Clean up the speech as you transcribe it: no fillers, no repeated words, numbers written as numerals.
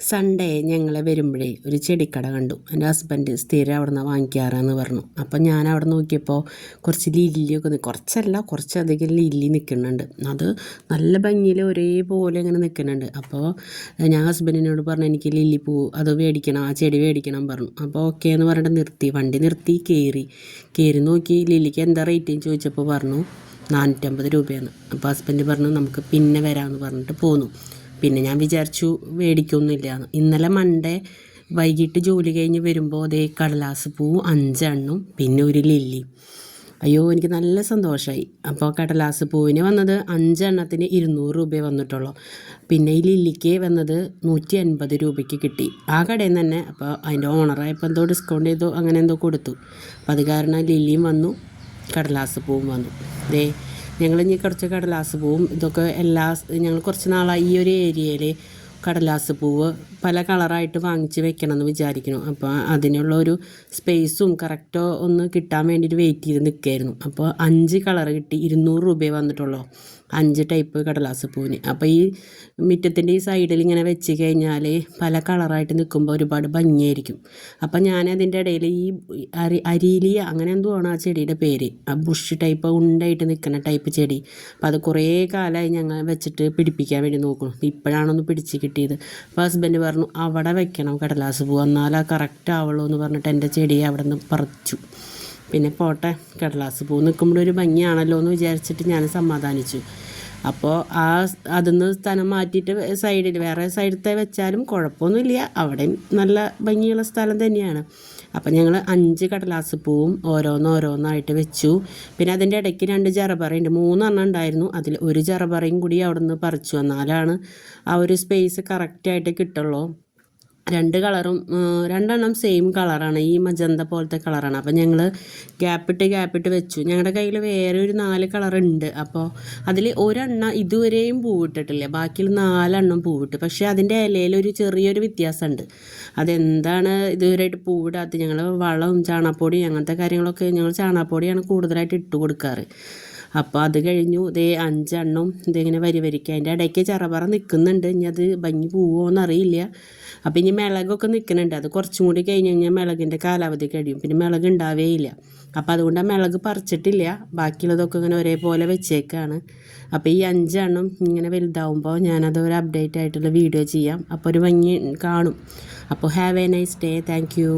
Sunday ഞങ്ങൾ വരുമ്പോഴേ ഒരു ചെടിക്കട കണ്ടു. എൻ്റെ ഹസ്ബൻഡ് സ്ഥിരം അവിടെ നിന്ന് വാങ്ങിക്കാറെന്ന് പറഞ്ഞു. അപ്പം ഞാൻ അവിടെ നോക്കിയപ്പോൾ കുറച്ച് ലില്ലിയൊക്കെ കുറച്ചധികം ലില്ലി നിൽക്കുന്നുണ്ട്. അത് നല്ല ഭംഗിയിൽ ഒരേപോലെ ഇങ്ങനെ നിൽക്കുന്നുണ്ട്. അപ്പോൾ ഞാൻ ഹസ്ബൻഡിനോട് പറഞ്ഞു എനിക്ക് ലില്ലി പൂ അത് മേടിക്കണം, ആ ചെടി മേടിക്കണം പറഞ്ഞു. അപ്പോൾ ഓക്കെ എന്ന് പറഞ്ഞിട്ട് വണ്ടി നിർത്തി കയറി നോക്കി ലില്ലിക്ക് എന്താ റേറ്റ് ചോദിച്ചപ്പോൾ പറഞ്ഞു 450 രൂപയാണ്. അപ്പോൾ ഹസ്ബൻഡ് പറഞ്ഞു നമുക്ക് പിന്നെ വരാമെന്ന് പറഞ്ഞിട്ട് പോന്നു. പിന്നെ ഞാൻ വിചാരിച്ചു മേടിക്കൊന്നുമില്ല. ഇന്നലെ മൺഡേ വൈകിട്ട് ജോലി കഴിഞ്ഞ് വരുമ്പോൾ അതേ കടലാസ് പൂ 5 എണ്ണം പിന്നെ ഒരു ലില്ലി. അയ്യോ എനിക്ക് നല്ല സന്തോഷമായി. അപ്പോൾ കടലാസ് പൂവിന് വന്നത് 5 എണ്ണത്തിന് 200 രൂപയെ വന്നിട്ടുള്ളൂ. പിന്നെ ഈ ലില്ലിക്ക് വന്നത് 150 രൂപയ്ക്ക് കിട്ടി ആ കടയിൽ നിന്ന് തന്നെ. അപ്പോൾ അതിൻ്റെ ഓണറായപ്പോൾ എന്തോ ഡിസ്കൗണ്ട് ചെയ്തോ അങ്ങനെ എന്തോ കൊടുത്തു. അപ്പോൾ അത് കാരണം ലില്ലിയും വന്നു, കടലാസ് പൂവും വന്നു. ഞങ്ങൾ ഇനി കുറച്ച് കടലാസ് പൂവും ഇതൊക്കെ ഞങ്ങൾ കുറച്ച് നാളായി ഈ ഒരു ഏരിയയിൽ കടലാസ് പൂവ് പല കളറായിട്ട് വാങ്ങിച്ച് വെക്കണമെന്ന് വിചാരിക്കുന്നു. അപ്പോൾ അതിനുള്ള ഒരു സ്പേസും കറക്റ്റോ ഒന്ന് കിട്ടാൻ വേണ്ടിയിട്ട് വെയിറ്റ് ചെയ്ത് നിൽക്കുകയായിരുന്നു. അപ്പോൾ 5 കളർ കിട്ടി, 200 രൂപയെ വന്നിട്ടുള്ളൂ 5 ടൈപ്പ് കടലാസ് പൂവിന്. അപ്പോൾ ഈ മുറ്റത്തിൻ്റെ ഈ സൈഡിൽ ഇങ്ങനെ വെച്ച് കഴിഞ്ഞാൽ പല കളറായിട്ട് നിൽക്കുമ്പോൾ ഒരുപാട് ഭംഗിയായിരിക്കും. അപ്പം ഞാൻ അതിൻ്റെ ഇടയിൽ ഈ അരീലിയ അങ്ങനെ എന്തോ ആണ് ആ ചെടിയുടെ പേര്, ആ ബുഷ് ടൈപ്പ് ഉണ്ടായിട്ട് നിൽക്കുന്ന ടൈപ്പ് ചെടി. അപ്പോൾ അത് കുറേ കാലമായി ഞങ്ങൾ വെച്ചിട്ട് പിടിപ്പിക്കാൻ വേണ്ടി നോക്കണം. ഇപ്പോഴാണൊന്ന് പിടിച്ച് കിട്ടിയത്. അപ്പോൾ ഹസ്ബൻഡ് പറഞ്ഞു അവിടെ വെക്കണം കടലാസ് പൂ, എന്നാൽ കറക്റ്റ് ആവുള്ളൂ എന്ന് പറഞ്ഞിട്ട് എൻ്റെ ചെടിയെ അവിടെ നിന്ന് പറിച്ചു. പിന്നെ പോട്ടെ, കടലാസ് പൂ നിൽക്കുമ്പോൾ ഒരു ഭംഗിയാണല്ലോ എന്ന് വിചാരിച്ചിട്ട് ഞാൻ സമാധാനിച്ചു. അപ്പോൾ അതിന്ന് സ്ഥലം മാറ്റിയിട്ട് സൈഡിൽ വേറെ സൈഡത്തെ വെച്ചാലും കുഴപ്പമൊന്നുമില്ല, അവിടെയും നല്ല ഭംഗിയുള്ള സ്ഥലം തന്നെയാണ്. അപ്പം ഞങ്ങൾ 5 കടലാസ് പൂവും ഓരോന്നായിട്ട് വെച്ചു. പിന്നെ അതിൻ്റെ ഇടയ്ക്ക് 2 ജറബറയുണ്ട്, 3 എണ്ണം ഉണ്ടായിരുന്നു. അതിൽ ഒരു ജറബറയും കൂടി അവിടെ നിന്ന് പറിച്ചു, എന്നാലാണ് ആ ഒരു സ്പേസ് കറക്റ്റായിട്ട് കിട്ടുള്ളൂ. 2 കളറും 2 എണ്ണം സെയിം കളറാണ്, ഈ മജന്ത പോലത്തെ കളറാണ്. അപ്പോൾ ഞങ്ങൾ ഗ്യാപ്പിട്ട് വെച്ചു. ഞങ്ങളുടെ കയ്യിൽ വേറെ ഒരു 4 കളറുണ്ട്. അപ്പോൾ അതിൽ ഒരെണ്ണം ഇതുവരെയും പൂവിട്ടിട്ടില്ല, ബാക്കിയുള്ള 4 എണ്ണം പൂവിട്ട്. പക്ഷേ അതിൻ്റെ ഇലയിലൊരു ചെറിയൊരു വ്യത്യാസമുണ്ട്. അതെന്താണ് ഇതുവരെയായിട്ട് പൂവിടാത്തത്? ഞങ്ങൾ വളവും ചാണകപ്പൊടി അങ്ങനത്തെ കാര്യങ്ങളൊക്കെ ഞങ്ങൾ ചാണകപ്പൊടിയാണ് കൂടുതലായിട്ട് ഇട്ട് കൊടുക്കാറ്. അപ്പോൾ അത് കഴിഞ്ഞു 5 എണ്ണം ഇതിങ്ങനെ വരിക്ക. അതിൻ്റെ ഇടയ്ക്ക് ചെറപറ നിൽക്കുന്നുണ്ട്, ഇനി അത് ഭംഗി പോവുമോയെന്നറിയില്ല. അപ്പോൾ ഇനി മിളകൊക്കെ നിൽക്കുന്നുണ്ട്, അത് കുറച്ചും കൂടി കഴിഞ്ഞ് കഴിഞ്ഞാൽ മിളകിൻ്റെ കാലാവധി കഴിയും, പിന്നെ മിളക് ഉണ്ടാവേയില്ല. അപ്പോൾ അതുകൊണ്ട് ആ മിളക് പറിച്ചിട്ടില്ല, ബാക്കിയുള്ളതൊക്കെ ഇങ്ങനെ ഒരേപോലെ വെച്ചേക്കാണ്. അപ്പോൾ ഈ 5 എണ്ണം ഇങ്ങനെ വലുതാവുമ്പോൾ ഞാനത് ഒരു അപ്ഡേറ്റ് ആയിട്ടുള്ള വീഡിയോ ചെയ്യാം, അപ്പോൾ ഒരു ഭംഗി കാണും. അപ്പോൾ have A nice day. Thank you.